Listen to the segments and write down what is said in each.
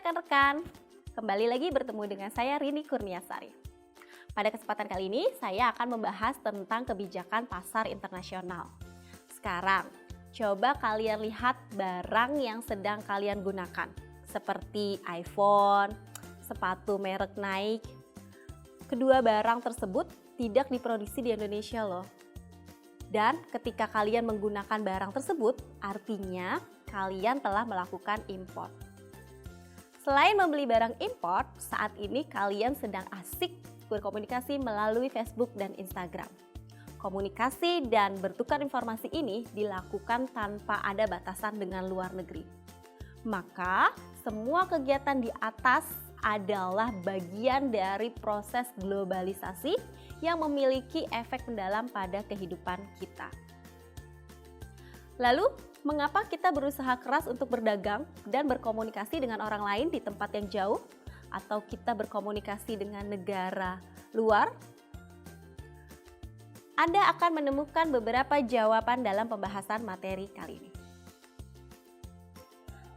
rekan-rekan, kembali lagi bertemu dengan saya Rini Kurniasari. Pada kesempatan kali ini saya akan membahas tentang kebijakan pasar internasional. Sekarang, coba kalian lihat barang yang sedang kalian gunakan, seperti iPhone, sepatu merek Nike. Kedua barang tersebut tidak diproduksi di Indonesia loh. Dan ketika kalian menggunakan barang tersebut, artinya kalian telah melakukan impor. Selain membeli barang impor, saat ini kalian sedang asik berkomunikasi melalui Facebook dan Instagram. Komunikasi dan bertukar informasi ini dilakukan tanpa ada batasan dengan luar negeri. Maka, semua kegiatan di atas adalah bagian dari proses globalisasi yang memiliki efek mendalam pada kehidupan kita. Lalu, mengapa kita berusaha keras untuk berdagang dan berkomunikasi dengan orang lain di tempat yang jauh? Atau kita berkomunikasi dengan negara luar? Anda akan menemukan beberapa jawaban dalam pembahasan materi kali ini.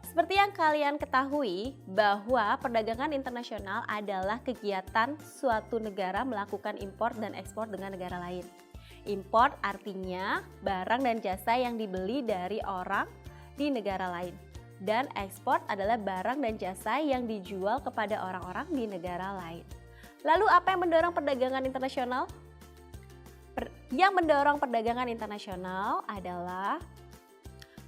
Seperti yang kalian ketahui bahwa perdagangan internasional adalah kegiatan suatu negara melakukan impor dan ekspor dengan negara lain. Import artinya barang dan jasa yang dibeli dari orang di negara lain. Dan ekspor adalah barang dan jasa yang dijual kepada orang-orang di negara lain. Lalu apa yang mendorong perdagangan internasional? Yang mendorong perdagangan internasional adalah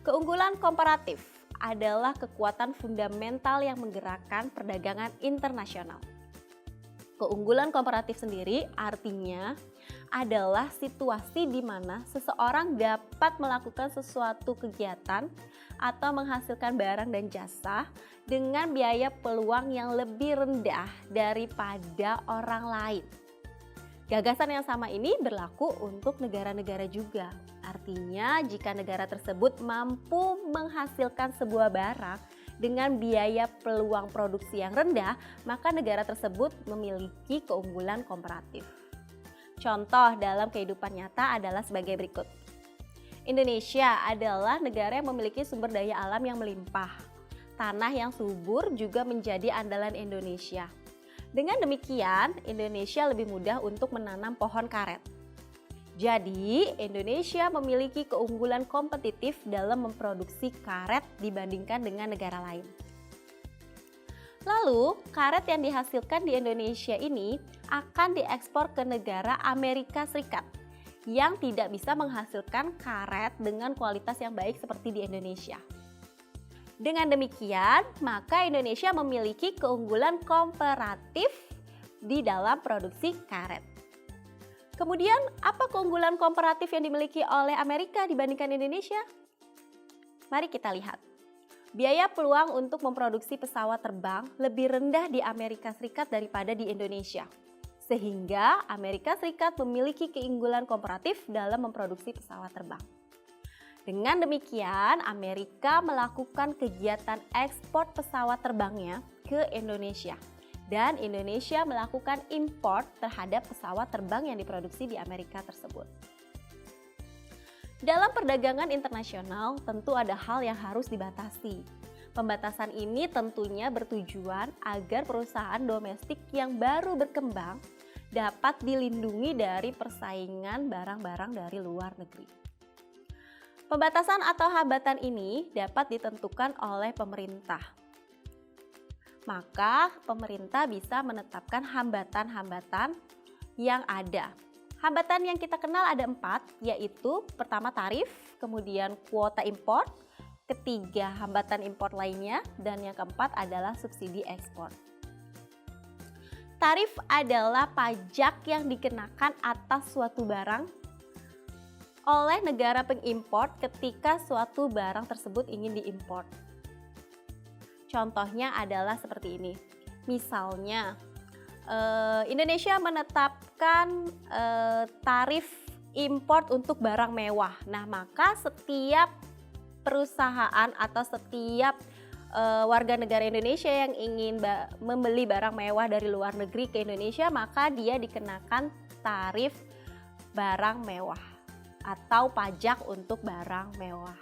keunggulan komparatif, adalah kekuatan fundamental yang menggerakkan perdagangan internasional. Keunggulan komparatif sendiri artinya adalah situasi di mana seseorang dapat melakukan sesuatu kegiatan atau menghasilkan barang dan jasa dengan biaya peluang yang lebih rendah daripada orang lain. Gagasan yang sama ini berlaku untuk negara-negara juga. Artinya jika negara tersebut mampu menghasilkan sebuah barang dengan biaya peluang produksi yang rendah, maka negara tersebut memiliki keunggulan komparatif. Contoh dalam kehidupan nyata adalah sebagai berikut. Indonesia adalah negara yang memiliki sumber daya alam yang melimpah. Tanah yang subur juga menjadi andalan Indonesia. Dengan demikian, Indonesia lebih mudah untuk menanam pohon karet. Jadi, Indonesia memiliki keunggulan kompetitif dalam memproduksi karet dibandingkan dengan negara lain. Lalu, karet yang dihasilkan di Indonesia ini akan diekspor ke negara Amerika Serikat yang tidak bisa menghasilkan karet dengan kualitas yang baik seperti di Indonesia. Dengan demikian, maka Indonesia memiliki keunggulan komparatif di dalam produksi karet. Kemudian, apa keunggulan komparatif yang dimiliki oleh Amerika dibandingkan Indonesia? Mari kita lihat. Biaya peluang untuk memproduksi pesawat terbang lebih rendah di Amerika Serikat daripada di Indonesia. Sehingga Amerika Serikat memiliki keunggulan komparatif dalam memproduksi pesawat terbang. Dengan demikian, Amerika melakukan kegiatan ekspor pesawat terbangnya ke Indonesia. Dan Indonesia melakukan impor terhadap pesawat terbang yang diproduksi di Amerika tersebut. Dalam perdagangan internasional tentu ada hal yang harus dibatasi. Pembatasan ini tentunya bertujuan agar perusahaan domestik yang baru berkembang dapat dilindungi dari persaingan barang-barang dari luar negeri. Pembatasan atau hambatan ini dapat ditentukan oleh pemerintah. Maka pemerintah bisa menetapkan hambatan-hambatan yang ada. Hambatan yang kita kenal ada 4, yaitu pertama tarif, kemudian kuota impor, ketiga hambatan impor lainnya, dan yang keempat adalah subsidi ekspor. Tarif adalah pajak yang dikenakan atas suatu barang oleh negara pengimpor ketika suatu barang tersebut ingin diimpor. Contohnya adalah seperti ini. Misalnya, Indonesia menetapkan tarif impor untuk barang mewah. Nah, maka setiap perusahaan atau setiap warga negara Indonesia yang ingin membeli barang mewah dari luar negeri ke Indonesia, maka dia dikenakan tarif barang mewah atau pajak untuk barang mewah.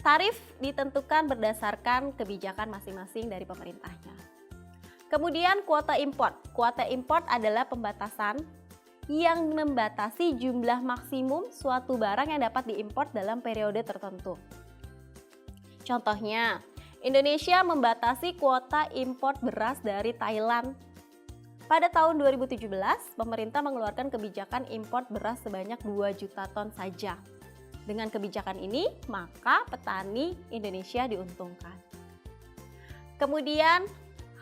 Tarif ditentukan berdasarkan kebijakan masing-masing dari pemerintahnya. Kemudian kuota import. Kuota import adalah pembatasan yang membatasi jumlah maksimum suatu barang yang dapat diimpor dalam periode tertentu. Contohnya, Indonesia membatasi kuota impor beras dari Thailand. Pada tahun 2017, pemerintah mengeluarkan kebijakan impor beras sebanyak 2 juta ton saja. Dengan kebijakan ini, maka petani Indonesia diuntungkan. Kemudian,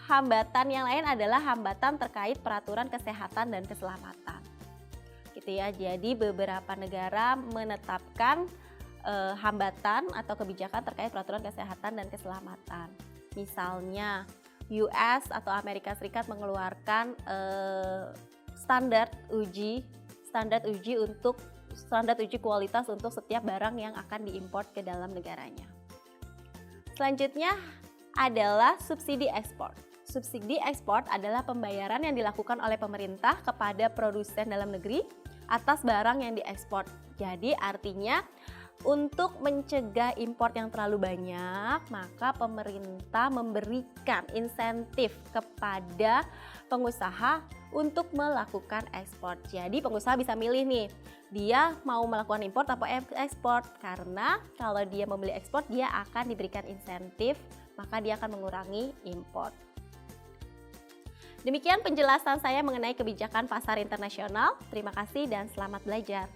hambatan yang lain adalah hambatan terkait peraturan kesehatan dan keselamatan. Gitu ya. Jadi beberapa negara menetapkan hambatan atau kebijakan terkait peraturan kesehatan dan keselamatan. Misalnya US atau Amerika Serikat mengeluarkan standar uji kualitas untuk setiap barang yang akan diimpor ke dalam negaranya. Selanjutnya adalah subsidi ekspor. Subsidi ekspor adalah pembayaran yang dilakukan oleh pemerintah kepada produsen dalam negeri atas barang yang diekspor. Jadi artinya untuk mencegah impor yang terlalu banyak, maka pemerintah memberikan insentif kepada pengusaha untuk melakukan ekspor. Jadi pengusaha bisa milih nih, dia mau melakukan impor atau ekspor. Karena kalau dia membeli ekspor, dia akan diberikan insentif, maka dia akan mengurangi impor. Demikian penjelasan saya mengenai kebijakan pasar internasional. Terima kasih dan selamat belajar.